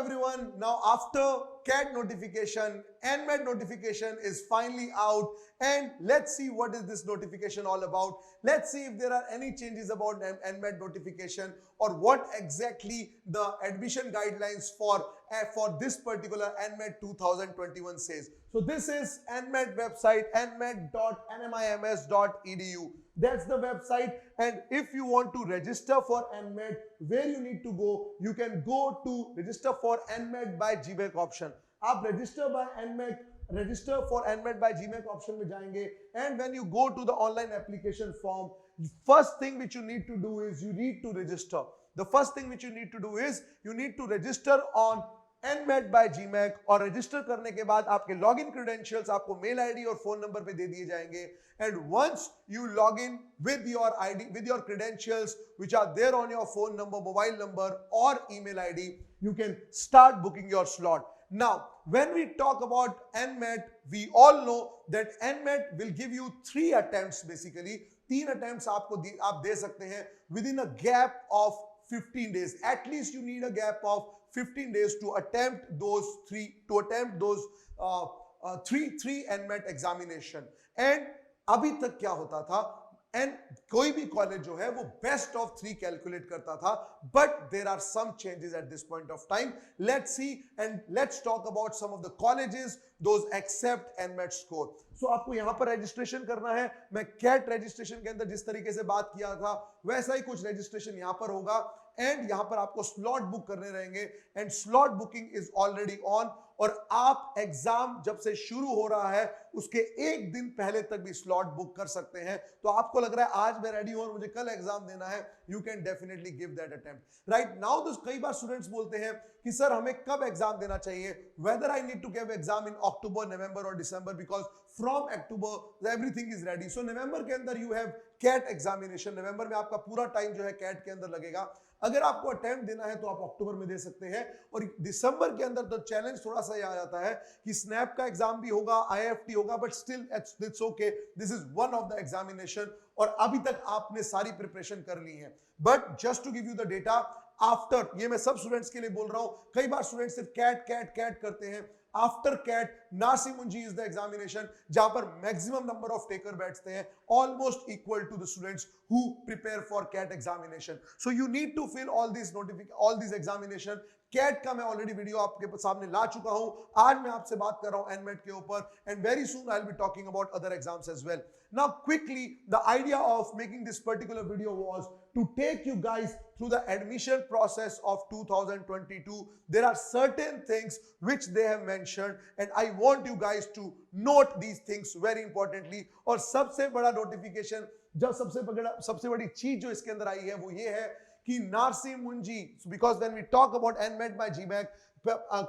everyone. Now after CAT notification, NMAT notification is finally out, and let's see what is this notification all about. Let's see if there are any changes about NMAT notification or what exactly the admission guidelines for this particular NMAT 2021 says. So this is NMAT website, nmat.nmims.edu. That's the website, and if you want to register for NMAT, where you need to go, you can go to register for NMAT by GMAT option. आप register for NMAT by GMAT option में जाएंगे, and when you go to the online application form, first thing which you need to do is you need to register. The first thing which you need to do is you need to register on NMAT by GMAT, और register करने के बाद आपके login credentials आपको mail ID और phone number पे दे दिए जाएंगे. And once you log in with your ID, with your credentials which are there on your phone number, mobile number or email ID, you can start booking your slot. Now, when we talk about NMAT, we all know that NMAT will give you 3 attempts basically. 3 attempts आप दे सकते हैं within a gap of 15 days. At least you need a gap of 15 days to attempt those three NMAT examination. And अभी तक क्या होता था, and कोई भी कॉलेज जो है वो बेस्ट ऑफ 3 कैलकुलेट करता था, but there are some changes at this point of time. Let's see and let's talk about some of the colleges those accept NMAT score. So आपको यहाँ पर रजिस्ट्रेशन करना है. मैं कैट रजिस्ट्रेशन के अंदर जिस तरीके से बात किया था वैसा ही कुछ रजिस्ट्रेशन यहाँ पर होगा, एंड यहाँ पर आपको स्लॉट बुक करने रहेंगे, and slot booking is already on. और आप एग्जाम जब से शुरू हो रहा है उसके 1 दिन पहले तक भी स्लॉट बुक कर सकते हैं. तो आपको लग रहा है आज मैं रेडी हूं और मुझे कल एग्जाम देना है, you can definitely give that attempt right now. तो कई बार स्टूडेंट्स बोलते हैं कि सर हमें कब एग्जाम देना चाहिए, whether I need to give exam in October, November और December, because from October everything is ready. So November के अंदर यू हैव कैट एग्जामिनेशन. नवंबर में आपका पूरा टाइम जो है कैट के अंदर लगेगा. अगर आपको अटेम्प्ट देना है तो आप अक्टूबर में दे सकते हैं. और दिसंबर के अंदर तो चैलेंज थोड़ा सा आ जाता है कि स्नैप का एग्जाम भी होगा, आईएफटी होगा, but still it's okay, this is one of the examination. और अभी तक आपने सारी प्रिपरेशन कर ली है. But just to give you the data, after, ये मैं सब स्टूडेंट्स के लिए बोल रहा हूं, कई बार स्टूडेंट्स सिर्फ कैट करते हैं. आफ्टर कैट नारसी मुंजी इज द एग्जामिनेशन जहां पर मैक्सिमम नंबर ऑफ टेकर बैठते हैं, almost equal to the students who prepare for CAT examination. So you need to fill all this examination. CAT का मैं ऑलरेडी वीडियो आपके सामने ला चुका हूं. आज मैं आपसे बात कर रहा हूं एनमेट के ऊपर, and very soon I will be talking about other exams as well. Now quickly, the idea of making this particular video was to take you guys through the admission process of 2022. There are certain things which they have mentioned, and I want you guys to note these things very importantly. और सबसे बड़ा notification, जब सबसे बड़ी चीज जो इसके अंदर आई है वो ये है कि नारसी मुंजी, because when we talk about NMAT by GMAT,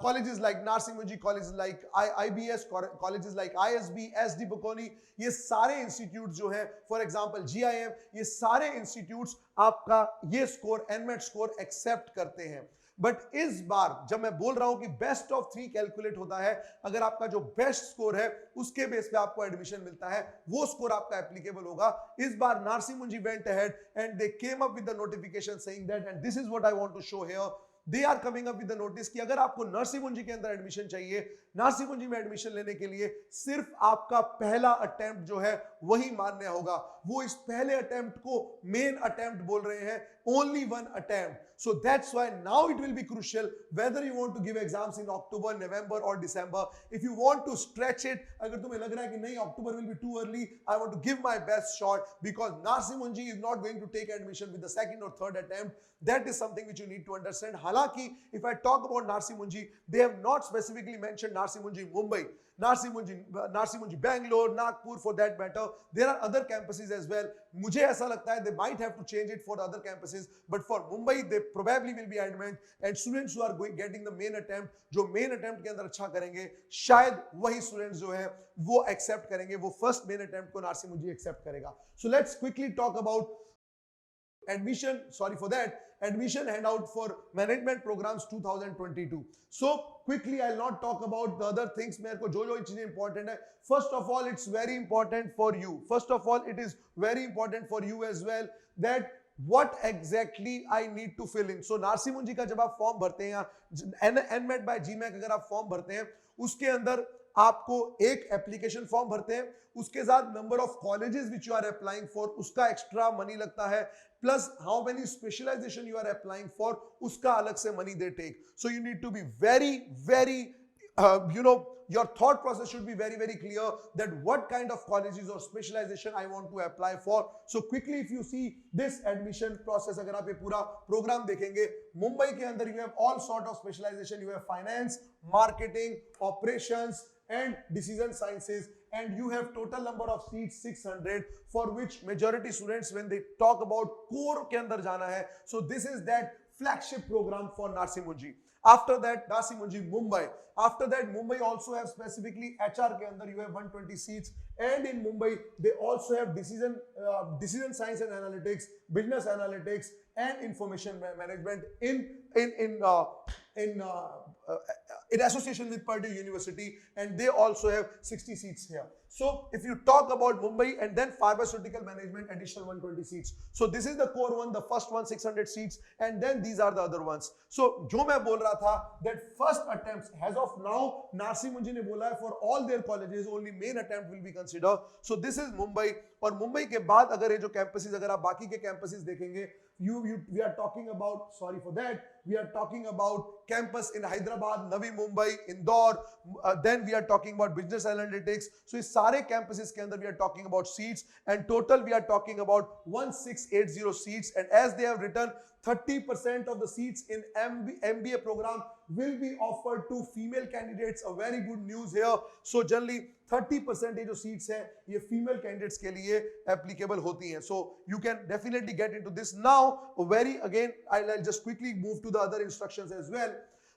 colleges like Narsi Munji, colleges like IBS, colleges like ISB, SD Bokoni, ये सारे इंस्टीट्यूट जो हैं, फॉर एग्जांपल GIM, ये सारे इंस्टीट्यूट्स आपका ये स्कोर NMAT स्कोर एक्सेप्ट करते हैं. बट इस बार जब मैं बोल रहा हूं कि बेस्ट ऑफ 3 कैलकुलेट होता है, अगर आपका जो बेस्ट स्कोर है उसके बेस पे आपको एडमिशन मिलता है, वो स्कोर आपका एप्लीकेबल होगा. इस बार Narsee Monjee went ahead and they came up with the notification saying that, and this is what I want to show here. They are coming up with the notice कि अगर आपको नरसी मुंजी के अंदर एडमिशन चाहिए, नरसी मुंजी में एडमिशन लेने के लिए सिर्फ आपका पहला अटेम्प्ट जो है वही मान्य होगा. वो इस पहले अटेम्प्ट को मेन अटेम्प्ट बोल रहे हैं, only one attempt. So that's why now it will be crucial whether you want to give exams in October, November or December. If you want to stretch it, अगर तुम्हें लग रहा है कि नहीं October will be too early, I want to give my best shot because Narsi Munji is not going to take admission with the second or third attempt. That is something which you need to understand. हालांकि if I talk about Narsi Munji, they have not specifically mentioned Narsi Munji Mumbai, Narsi Munji Bangalore, Nagpur for that matter. There are other campuses as well. मुझे ऐसा लगता है they might have to change it for the other campuses, but for Mumbai they probably will be adamant, and students who are getting the main attempt, जो main attempt के अंदर अच्छा करेंगे, शायद वही students जो हैं वो accept करेंगे, वो first main attempt को नारसी मुंजी accept करेगा. So let's quickly talk about admission handout for management programs 2022. So quickly I'll not talk about the other things. मेरे को जो चीजें important है, first of all it's very important for you. First of all it is very important for you as well that what exactly I need to fill in. So Narsee मुंजी का जब आप form भरते हैं, या NMAT by GMAT अगर आप form भरते हैं, उसके अंदर आपको एक एप्लीकेशन फॉर्म भरते हैं, उसके साथ number of colleges which you are applying for, उसका एक्स्ट्रा मनी लगता है, plus how many specialization you are applying for, उसका अलग से money they take. So you need to be very very your thought process should be very very clear that what kind of colleges or specialization I want to apply for. So quickly if you see this admission process, अगर आप ये पूरा programme देखेंगे, मुंबई के अंदर you have all sort of specialization. You have finance, marketing, operations and decision sciences, and you have total number of seats 600, for which majority students when they talk about core के अंदर जाना है, so this is that flagship program for Narsi Munji. After that, Narsi Munji Mumbai. After that, Mumbai also have specifically HR के अंदर you have 120 seats, and in Mumbai they also have decision science and analytics, business analytics, and information management in association with Purdue University, and they also have 60 seats here. So if you talk about Mumbai, and then pharmaceutical management additional 120 seats. So this is the core one, the first one 600 seats, and then these are the other ones. So जो मैं बोल रहा था that first attempts as of now Narsi Munji ने बोला है for all their colleges only main attempt will be considered. So this is Mumbai, और मुंबई के बाद अगर ये जो कैंपसेस, अगर आप बाकी के कैंपसेस देखेंगे, we are talking about, sorry for that, we are talking about campus in Hyderabad, Navi Mumbai, Indore, then we are talking about business analytics. So इस सारे campuses के अंदर we are talking about seats, and total we are talking about 1680 seats, and as they have written 30% of the seats in MBA program will be offered to female candidates. A very good news here. So generally 30% ये जो seats हैं ये female candidates के लिए applicable होती हैं. So you can definitely get into this now. Very again, I'll just quickly move to the other instructions as well.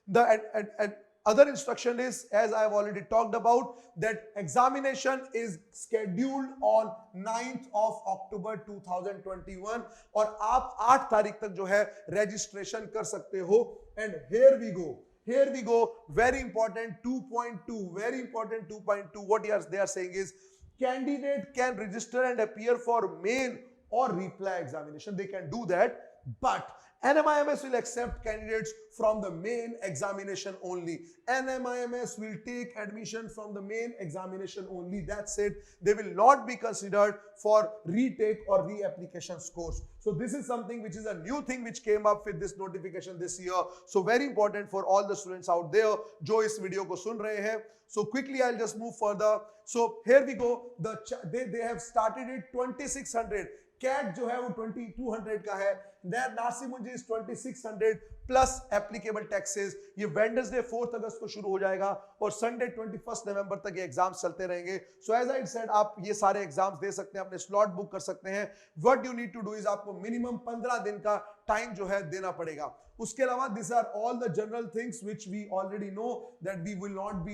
The other instruction is, as I have already talked about, that examination is scheduled on 9th of October 2021, और आप 8 तारीख तक जो है registration कर सकते हो. And here we go, very important 2.2, very important 2.2. What they are saying is, candidate can register and appear for main or reply examination. They can do that, but NMIMS will accept candidates from the main examination only. NMIMS will take admission from the main examination only. That's it. They will not be considered for retake or reapplication scores. So this is something which is a new thing which came up with this notification this year. So very important for all the students out there जो इस video को सुन रहे हैं. So quickly I'll just move further. So here we go. They have started it 2600. CAT जो है वो 2200 का है. Then Narsi Munji is 2600 plus applicable taxes. ये Wednesday 4th अगस्त को शुरू हो जाएगा और Sunday 21st नवंबर तक ये एग्जाम्स चलते रहेंगे. So as I said, आप ये सारे एग्जाम्स दे सकते हैं, अपने स्लॉट बुक कर सकते हैं. What you need to do is आपको मिनिमम 15 दिन का टाइम जो है देना पड़ेगा. उसके अलावा these are all the general things which we already know that we will not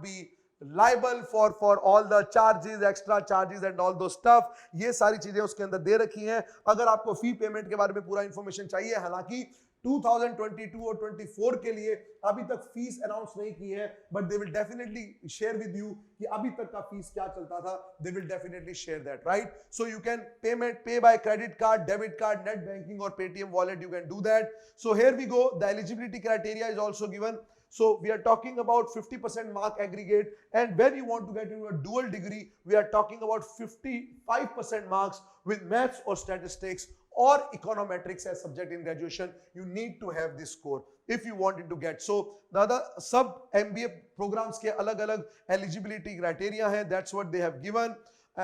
be liable for all the charges, extra charges and all those stuff. ये सारी चीजें उसके अंदर दे रखी हैं. अगर आपको फी पेमेंट के बारे में पूरा इंफॉर्मेशन चाहिए, हालांकि 2022 और 24 के लिए अभी तक फीस अनाउंस नहीं की है, but they will definitely share with you कि अभी तक का फीस क्या चलता था. They will definitely share that, right. So you can pay by credit card, debit card, net banking और Paytm wallet. You can do that. So here we go. The eligibility criteria is also given. So we are talking about 50% mark aggregate, and when you want to get into a dual degree, we are talking about 55% marks with maths or statistics or econometrics as subject in graduation. You need to have this score if you wanted to get. So the other sub MBA programs के अलग-अलग eligibility criteria है. That's what they have given,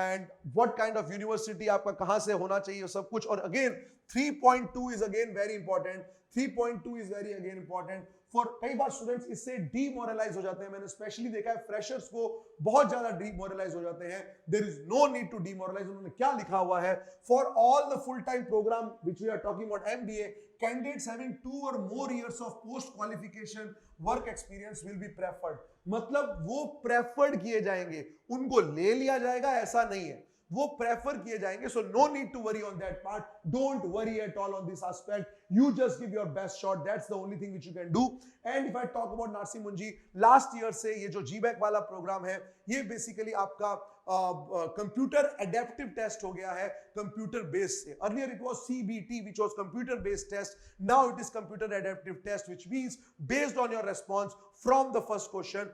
and what kind of university आपका कहाँ से होना चाहिए सब कुछ. और again 3.2 is again very important. 3.2 is very again important. For कई बार स्टूडेंट्स इससे डीमोरलाइज हो जाते हैं. मैंने स्पेशली देखा है फ्रेशर्स को बहुत ज्यादा डीमोरलाइज हो जाते हैं. There is no need to demoralize. उन्होंने क्या लिखा हुआ है, for all the full time program which we are talking about MBA, candidates having 2 or more years of post qualification work experience will be preferred. मतलब वो preferred किए जाएंगे, उनको ले लिया जाएगा ऐसा नहीं है, वो प्रेफर किए जाएंगे. So no need to worry on that part. Don't worry at all on this aspect. You just give your best shot. That's the only thing which you can do. And if I talk about Narsi Munji, last year से ये जो GBAC वाला programme है, ये basically आपका computer adaptive test हो गया है कंप्यूटर बेस्ड से. Earlier it was CBT which was computer based test. Now it is computer adaptive test, which means based on your response from the first question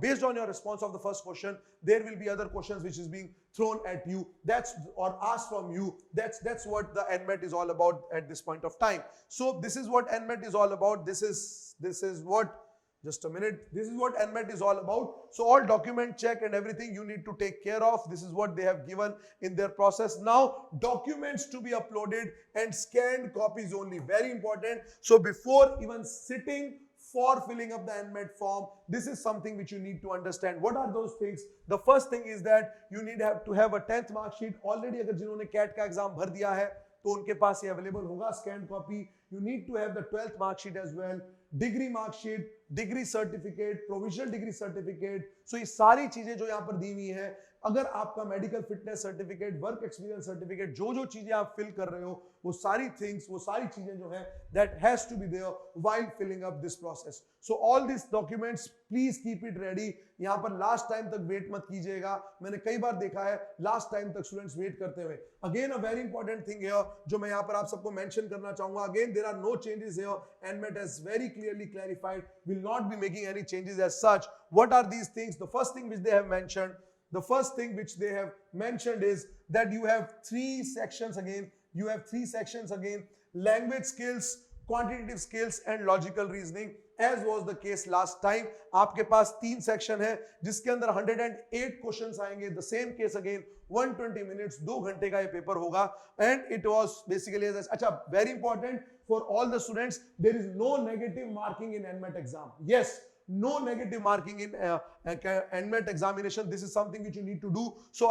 based on your response of the first question, there will be other questions which is being thrown at you, that's or asked from you. That's what the NMAT is all about at this point of time. So this is what NMAT is all about. This is what, just a minute, this is what NMAT is all about. So all document check and everything you need to take care of. This is what they have given in their process. Now documents to be uploaded and scanned copies only, very important. So before even sitting for filling up the NMAT form, this is something which you need to understand. What are those things? The first thing is that you need to have a 10th mark sheet. Already अगर जिन्होंने CAT का exam भर दिया है तो उनके पास ये available होगा scan copy. You need to have the 12th mark sheet as well, degree mark sheet, degree certificate, provisional degree certificate. So ये सारी चीजें जो यहाँ पर दी हुई हैं, अगर आपका medical fitness certificate, work experience certificate, जो चीजें आप फिल कर रहे हो, वो सारी थिंग्स, वो सारी चीजें जो है, that has to be there while filling up this process. So all this documents please keep it ready. यहाँ पर लास्ट टाइम तक वेट मत कीजिएगा. मैंने कई बार देखा है लास्ट टाइम तक स्टूडेंट्स वेट करते हुए. Again a very important thing here जो मैं यहाँ पर आप सबको मेंशन करना चाहूंगा. Again there are no changes here. NMAT has very clearly clarified, will not be making any changes as such. What are these things? The first thing which they have mentioned, is that you have three sections again. Language skills, quantitative skills and logical reasoning, as was the case last time. आपके पास 3 section है जिसके अंदर 108 questions आएंगे. The same case again, 120 minutes, 2 घंटे का ये paper होगा. And it was basically अच्छा, very important for all the students, there is no negative marking in NMAT exam. Yes, no negative marking in NMAT examination. This is something which you need to do. So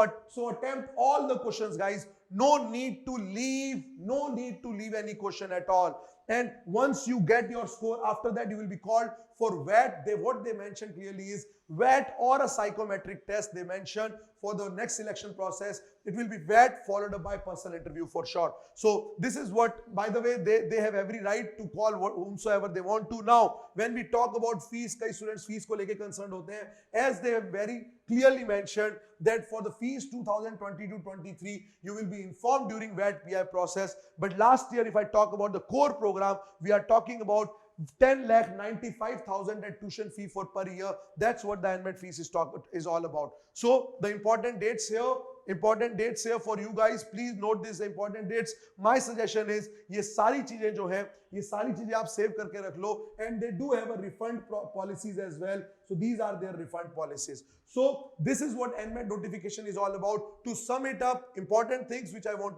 attempt all the questions, guys. No need to leave any question at all. And once you get your score, after that you will be called for VAT. What they mentioned clearly is VAT or a psychometric test. They mentioned for the next selection process, it will be VAT followed up by personal interview for sure. So this is what, by the way, they have every right to call whomsoever they want to. Now when we talk about fees, कई students fees को लेके concerned होते हैं. As they have very clearly mentioned that for the fees 2022-23 you will be informed during VAT PI process. But last year, if I talk about the core program, we are talking about 10,95,000 at tuition fee for per year. That's what the NMAT fees is all about. So the important dates here for you guys. Please note these important dates. My suggestion is ये सारी चीजें जो हैं, ये सारी चीजें आप save करके रख लो. And they do have a refund policies as well. So these are their refund policies. So this is what NMAT notification is all about. To sum it up, important things which I want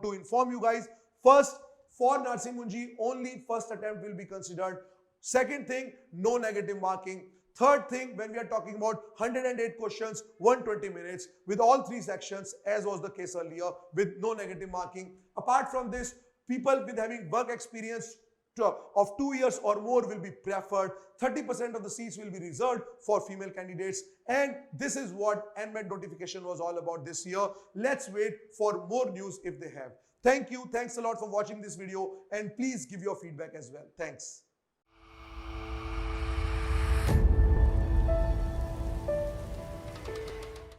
to inform you guys. First, for Narsing Munji, only first attempt will be considered. Second thing, no negative marking. Third thing, when we are talking about 108 questions, 120 minutes with all 3 sections, as was the case earlier, with no negative marking. Apart from this, people with having work experience of 2 years or more will be preferred. 30% of the seats will be reserved for female candidates. And this is what NMAT notification was all about this year. Let's wait for more news if they have. Thank you. Thanks a lot for watching this video, and please give your feedback as well. Thanks.